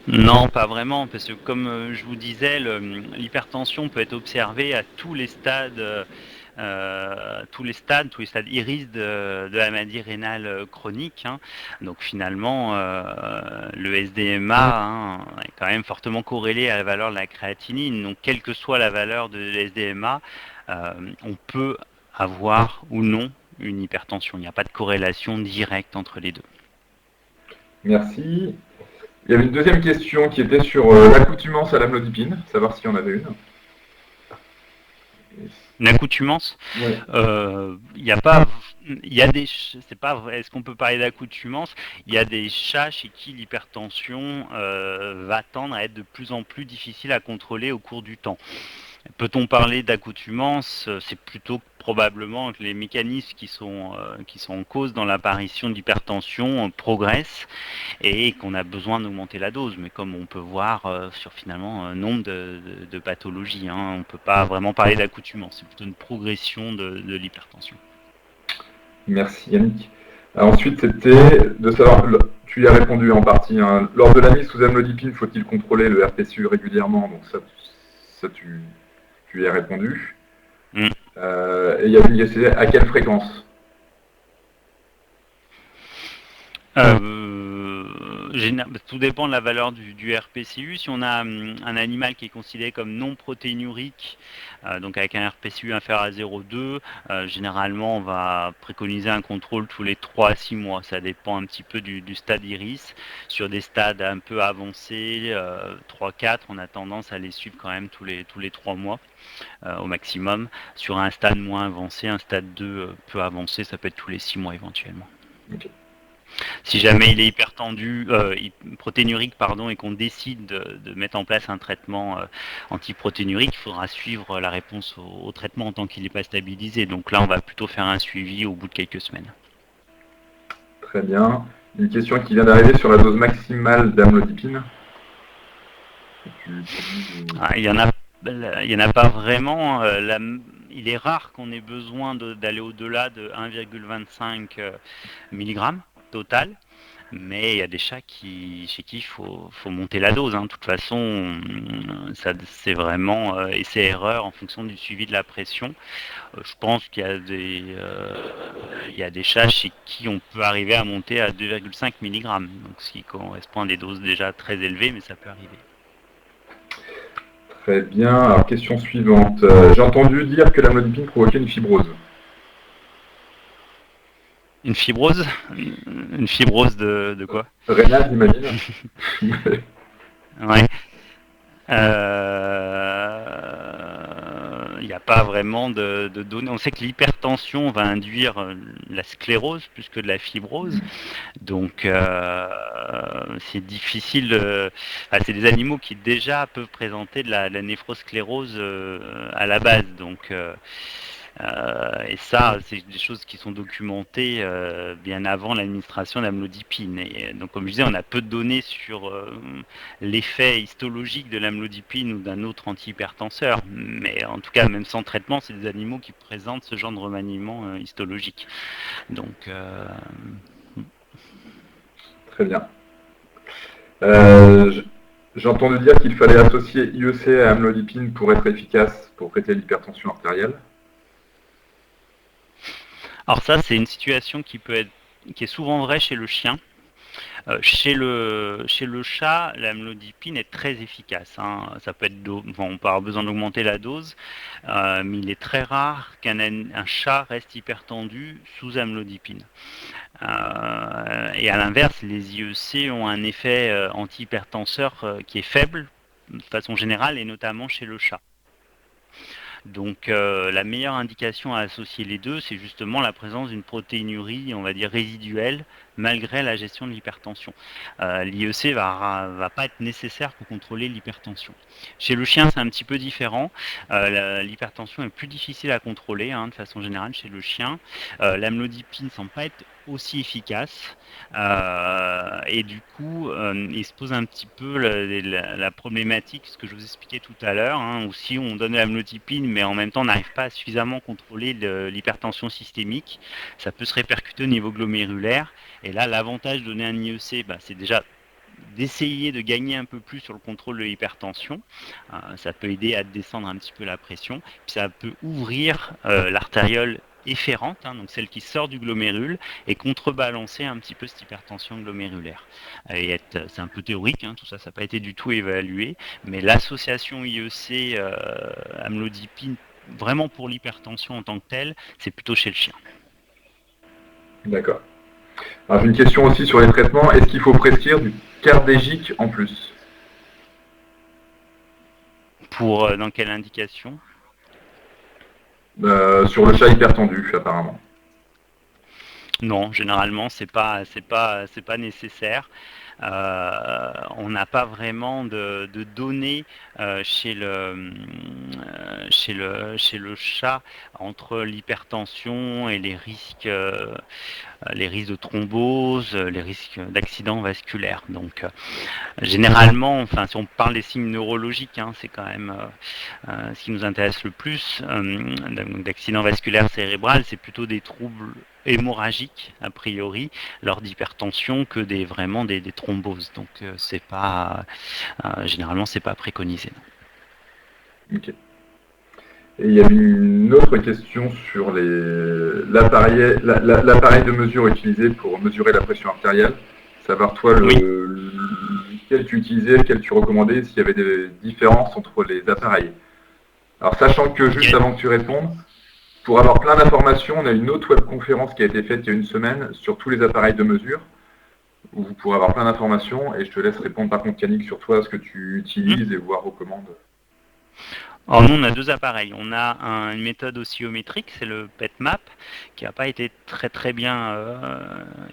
Non, pas vraiment, parce que comme je vous disais, l'hypertension peut être observée à tous les stades IRIS de la maladie rénale chronique. Donc finalement, le SDMA est quand même fortement corrélé à la valeur de la créatinine. Donc quelle que soit la valeur de l'SDMA, on peut avoir ou non une hypertension. Il n'y a pas de corrélation directe entre les deux. Merci. Il y avait une deuxième question qui était sur l'accoutumance à l'amlodipine, savoir s'il y en avait une. Une accoutumance, Ouais. il y a pas, il y a des, c'est pas, est-ce qu'on peut parler d'accoutumance? Il y a des chats chez qui l'hypertension va tendre à être de plus en plus difficile à contrôler au cours du temps. Peut-on parler d'accoutumance? C'est plutôt probablement que les mécanismes qui sont en cause dans l'apparition d'hypertension progressent et qu'on a besoin d'augmenter la dose. Mais comme on peut voir sur finalement un nombre de pathologies, on ne peut pas vraiment parler d'accoutumance. C'est plutôt une progression de l'hypertension. Merci Yannick. Ensuite, c'était de savoir, tu y as répondu en partie, lors de la mise sous amlodipine, faut-il contrôler le RPCU régulièrement? Donc ça tu y as répondu. Et il y a une question, à quelle fréquence? Tout dépend de la valeur du RPCU. Si on a un animal qui est considéré comme non protéinurique, donc avec un RPCU inférieur à 0,2, généralement on va préconiser un contrôle tous les 3 à 6 mois. Ça dépend un petit peu du stade iris. Sur des stades un peu avancés, 3-4, on a tendance à les suivre quand même tous les 3 mois au maximum. Sur un stade moins avancé, un stade 2 peu avancé, ça peut être tous les 6 mois éventuellement. Okay. Si jamais il est hypertendu, protéinurique, et qu'on décide de mettre en place un traitement antiprotéinurique, il faudra suivre la réponse au traitement en tant qu'il n'est pas stabilisé. Donc là, on va plutôt faire un suivi au bout de quelques semaines. Très bien. Une question qui vient d'arriver sur la dose maximale d'amlodipine. Il y en a pas vraiment. Il est rare qu'on ait besoin d'aller au-delà de 1,25 mg total. Mais il y a des chats chez qui il faut monter la dose. De toute façon, c'est vraiment essai-erreur en fonction du suivi de la pression. Je pense qu'il y a des chats chez qui on peut arriver à monter à 2,5 mg. Donc, ce qui correspond à des doses déjà très élevées, mais ça peut arriver. Très bien. Alors, question suivante. J'ai entendu dire que l'amlodipine provoquait une fibrose. Une fibrose? Une fibrose de quoi? Rénale, j'imagine. Ouais. Il n'y a pas vraiment de données. On sait que l'hypertension va induire la sclérose plus que de la fibrose. Donc c'est difficile. C'est des animaux qui déjà peuvent présenter de la néphrosclérose à la base. Donc et ça, c'est des choses qui sont documentées bien avant l'administration d'amlodipine. Et donc, comme je disais, on a peu de données sur l'effet histologique de l'amlodipine ou d'un autre antihypertenseur. Mais en tout cas, même sans traitement, c'est des animaux qui présentent ce genre de remaniement histologique. Donc, très bien. J'ai entendu dire qu'il fallait associer IEC à amlodipine pour être efficace pour traiter l'hypertension artérielle. Alors ça, c'est une situation qui est souvent vraie chez le chien. Chez le chat, l'amlodipine est très efficace. Ça peut être on peut avoir besoin d'augmenter la dose, mais il est très rare qu'un chat reste hypertendu sous amlodipine. Et à l'inverse, les IEC ont un effet antihypertenseur qui est faible de façon générale et notamment chez le chat. Donc la meilleure indication à associer les deux, c'est justement la présence d'une protéinurie, on va dire résiduelle, malgré la gestion de l'hypertension. L'IEC va pas être nécessaire pour contrôler l'hypertension. Chez le chien, c'est un petit peu différent. L'hypertension est plus difficile à contrôler, de façon générale, chez le chien. L'amlodipine ne semble pas être aussi efficace. Et du coup, il se pose un petit peu la problématique, ce que je vous expliquais tout à l'heure, où si on donne l'amlodipine, mais en même temps on n'arrive pas à suffisamment contrôler l'hypertension systémique, ça peut se répercuter au niveau glomérulaire. Et là, l'avantage de donner un IEC, c'est déjà d'essayer de gagner un peu plus sur le contrôle de l'hypertension. Ça peut aider à descendre un petit peu la pression. Puis ça peut ouvrir l'artériole efférente, donc celle qui sort du glomérule, et contrebalancer un petit peu cette hypertension glomérulaire. C'est un peu théorique, tout ça n'a pas été du tout évalué, mais l'association IEC amlodipine, vraiment pour l'hypertension en tant que telle, c'est plutôt chez le chien. D'accord. Alors j'ai une question aussi sur les traitements. Est-ce qu'il faut prescrire du cardégique en plus? Pour dans quelle indication? Sur le chat hypertendu, apparemment. Non, généralement, c'est pas nécessaire. On n'a pas vraiment de données chez le chat entre l'hypertension et les risques de thrombose, les risques d'accident vasculaire. Donc, généralement, enfin, si on parle des signes neurologiques, hein, c'est quand même ce qui nous intéresse le plus. D'accident vasculaire cérébral, c'est plutôt des troubles hémorragiques a priori lors d'hypertension que vraiment des thromboses. Donc, c'est pas généralement c'est pas préconisé. Non. Ok. Et il y avait une autre question sur l'appareil de mesure utilisé pour mesurer la pression artérielle. Savoir toi lequel tu utilisais, lequel tu recommandais, s'il y avait des différences entre les appareils. Alors sachant que juste avant que tu répondes, pour avoir plein d'informations, on a une autre webconférence qui a été faite il y a une semaine sur tous les appareils de mesure, où vous pourrez avoir plein d'informations, et je te laisse répondre par contre Yannick sur toi, ce que tu utilises et voir recommandes. Alors nous, on a deux appareils. On a une méthode oscillométrique, c'est le PETMAP, qui n'a pas été très bien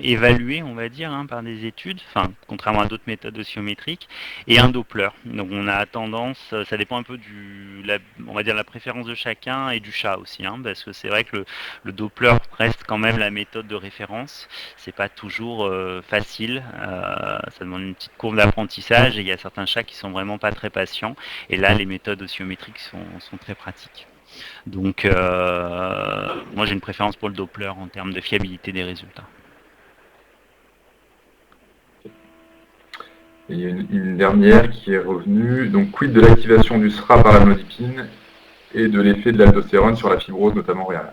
évalué, on va dire, hein, par des études, enfin, contrairement à d'autres méthodes oscillométriques, et un Doppler. Donc on a tendance, ça dépend un peu on va dire la préférence de chacun et du chat aussi, hein, parce que c'est vrai que le Doppler reste quand même la méthode de référence. C'est pas toujours facile, ça demande une petite courbe d'apprentissage, et il y a certains chats qui sont vraiment pas très patients. Et là, les méthodes oscillométriques sont très pratiques. Donc, moi, j'ai une préférence pour le Doppler en termes de fiabilité des résultats. Et il y a une dernière qui est revenue. Donc, quid de l'activation du SRA par l'amlodipine et de l'effet de l'aldostérone sur la fibrose, notamment rénale?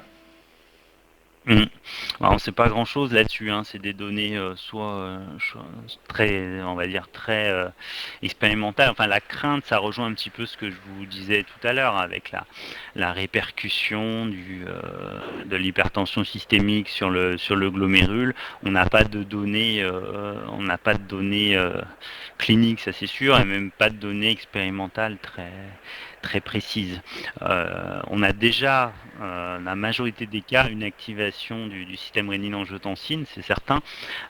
Alors, on ne sait pas grand chose là-dessus, hein. C'est des données soit très, on va dire, très expérimentales. Enfin, la crainte, ça rejoint un petit peu ce que je vous disais tout à l'heure avec la répercussion de l'hypertension systémique sur le glomérule. On n'a pas de données, cliniques, ça c'est sûr, et même pas de données expérimentales très précises. On a déjà, la majorité des cas, une activation du système rénine-angiotensine, c'est certain,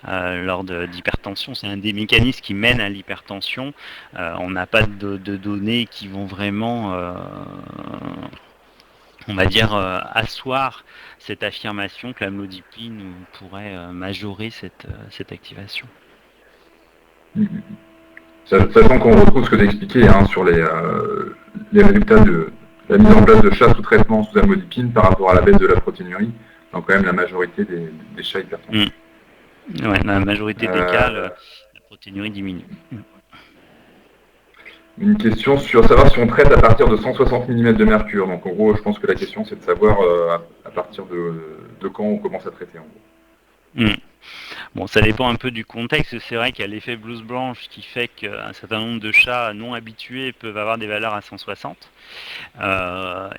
lors d'hypertension. C'est un des mécanismes qui mène à l'hypertension. On n'a pas de données qui vont vraiment, on va dire, asseoir cette affirmation que l'amlodipine pourrait majorer cette activation. Sachant qu'on retrouve ce que tu as expliqué hein, sur les résultats de la mise en place de chats sous traitement sous amlodipine par rapport à la baisse de la protéinurie, dans quand même la majorité des chats hypertendus. Ouais, dans la majorité des cas, la protéinurie diminue. Une question sur savoir si on traite à partir de 160 mm de mercure. Donc en gros, je pense que la question c'est de savoir à partir de quand on commence à traiter en gros. Bon, ça dépend un peu du contexte. C'est vrai qu'il y a l'effet blouse blanche qui fait qu'un certain nombre de chats non habitués peuvent avoir des valeurs à 160.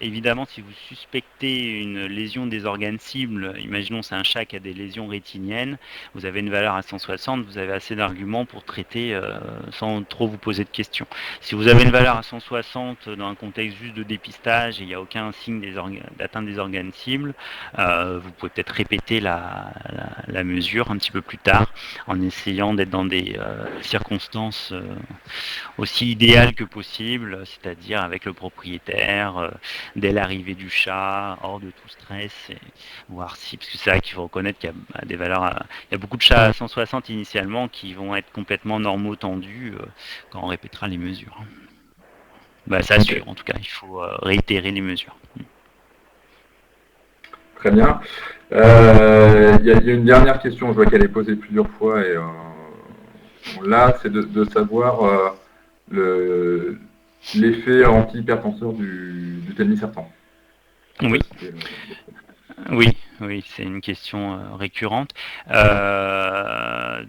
Évidemment, si vous suspectez une lésion des organes cibles, imaginons c'est un chat qui a des lésions rétiniennes, vous avez une valeur à 160, vous avez assez d'arguments pour traiter sans trop vous poser de questions. Si vous avez une valeur à 160 dans un contexte juste de dépistage et il n'y a aucun signe d'atteinte des organes cibles, vous pouvez peut-être répéter la mesure un petit peu plus tard en essayant d'être dans des circonstances aussi idéales que possible, c'est-à-dire avec le propriétaire, dès l'arrivée du chat, hors de tout stress, et voir si, parce que c'est vrai qu'il faut reconnaître qu'il y a des valeurs, il y a beaucoup de chats à 160 initialement qui vont être complètement normaux tendus quand on répétera les mesures. Bah, ça assure, en tout cas, il faut réitérer les mesures. Très bien. Il y a une dernière question, je vois qu'elle est posée plusieurs fois, et là, c'est de savoir l'effet anti-hypertenseur du telmisartan. Oui. Oui, c'est une question récurrente.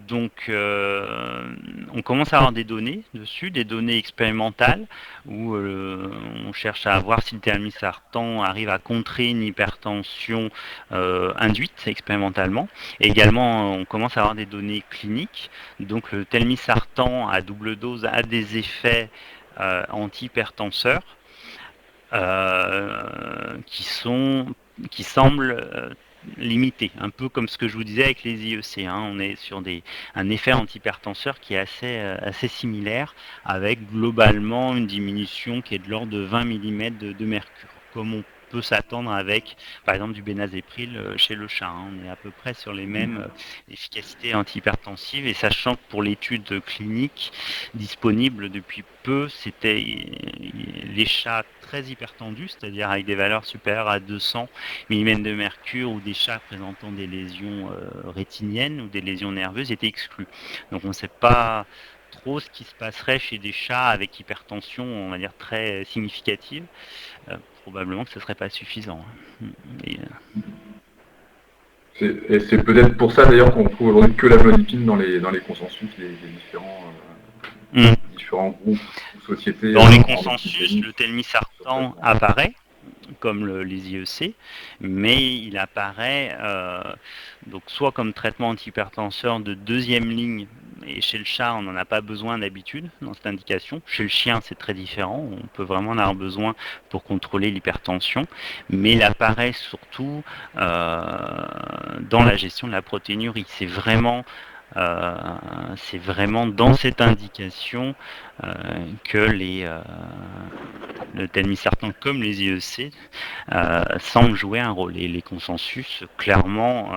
Donc, on commence à avoir des données dessus, des données expérimentales, où on cherche à voir si le telmisartan arrive à contrer une hypertension induite expérimentalement. Et également, on commence à avoir des données cliniques. Donc, le telmisartan à double dose a des effets anti-hypertenseurs. qui semblent limité, un peu comme ce que je vous disais avec les IEC. On est sur un effet antihypertenseur qui est assez similaire, avec globalement une diminution qui est de l'ordre de 20 mm de mercure, comme on peut s'attendre avec, par exemple, du bénazépryl chez le chat. On est à peu près sur les mêmes efficacités antihypertensives, et sachant que pour l'étude clinique disponible depuis peu, c'était les chats très hypertendus, c'est-à-dire avec des valeurs supérieures à 200 mm de mercure, ou des chats présentant des lésions rétiniennes ou des lésions nerveuses étaient exclus. Donc on ne sait pas trop ce qui se passerait chez des chats avec hypertension, on va dire, très significative. Probablement que ce ne serait pas suffisant. Et c'est peut-être pour ça d'ailleurs qu'on trouve aujourd'hui que la molipine dans les consensus, les différents groupes ou sociétés. Dans les consensus, le telmisartan apparaît comme les IEC, mais il apparaît donc soit comme traitement antihypertenseur de deuxième ligne, et chez le chat on n'en a pas besoin d'habitude dans cette indication. Chez le chien c'est très différent, on peut vraiment en avoir besoin pour contrôler l'hypertension, mais il apparaît surtout dans la gestion de la protéinurie. C'est vraiment dans cette indication que le telmisartan comme les IEC semblent jouer un rôle, et les consensus clairement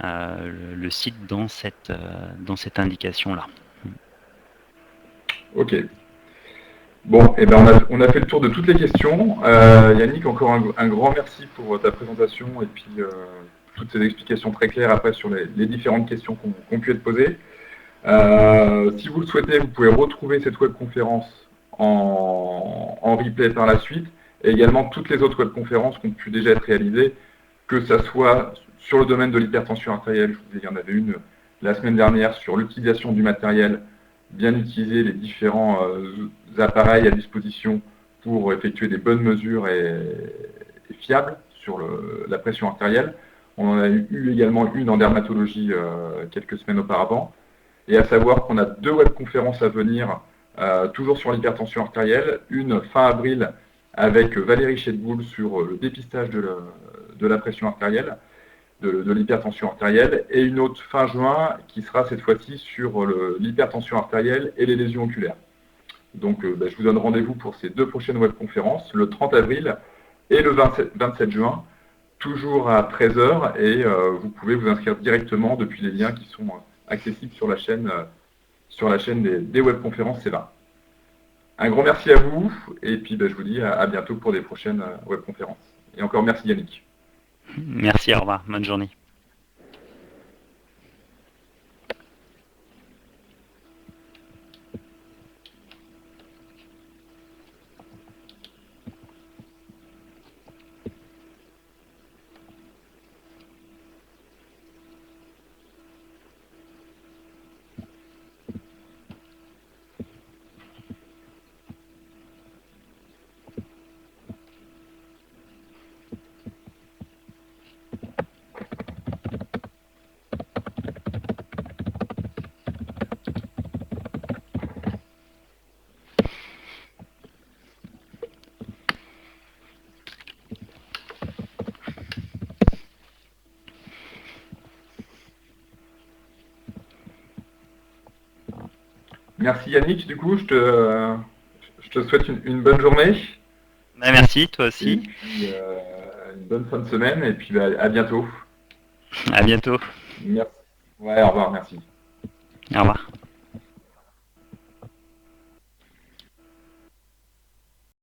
le citent dans cette indication-là. Ok. Bon, et ben on a fait le tour de toutes les questions. Yannick, encore un grand merci pour ta présentation et puis toutes ces explications très claires après sur les différentes questions qu'on pu être posées. Si vous le souhaitez, vous pouvez retrouver cette webconférence en replay par la suite, et également toutes les autres webconférences qui ont pu déjà être réalisées, que ce soit sur le domaine de l'hypertension artérielle. Je vous disais, il y en avait une la semaine dernière sur l'utilisation du matériel, bien utiliser les différents appareils à disposition pour effectuer des bonnes mesures et fiables sur la pression artérielle. On en a eu également une en dermatologie quelques semaines auparavant. Et à savoir qu'on a 2 webconférences à venir, toujours sur l'hypertension artérielle. Une fin avril avec Valérie Chetboul sur le dépistage de la pression artérielle, de l'hypertension artérielle, et une autre fin juin qui sera cette fois-ci sur l'hypertension artérielle et les lésions oculaires. Donc je vous donne rendez-vous pour ces 2 prochaines webconférences, le 30 avril et le 27 juin, toujours à 13h, et vous pouvez vous inscrire directement depuis les liens qui sont accessible sur la chaîne des webconférences CEVA. Un grand merci à vous, et puis je vous dis à bientôt pour des prochaines webconférences. Et encore merci Yannick. Merci, au revoir, bonne journée. Merci Yannick, du coup, je te souhaite une bonne journée. Merci, toi aussi. Et puis, une bonne fin de semaine, et puis à bientôt. À bientôt. Merci. Ouais, au revoir, merci. Au revoir.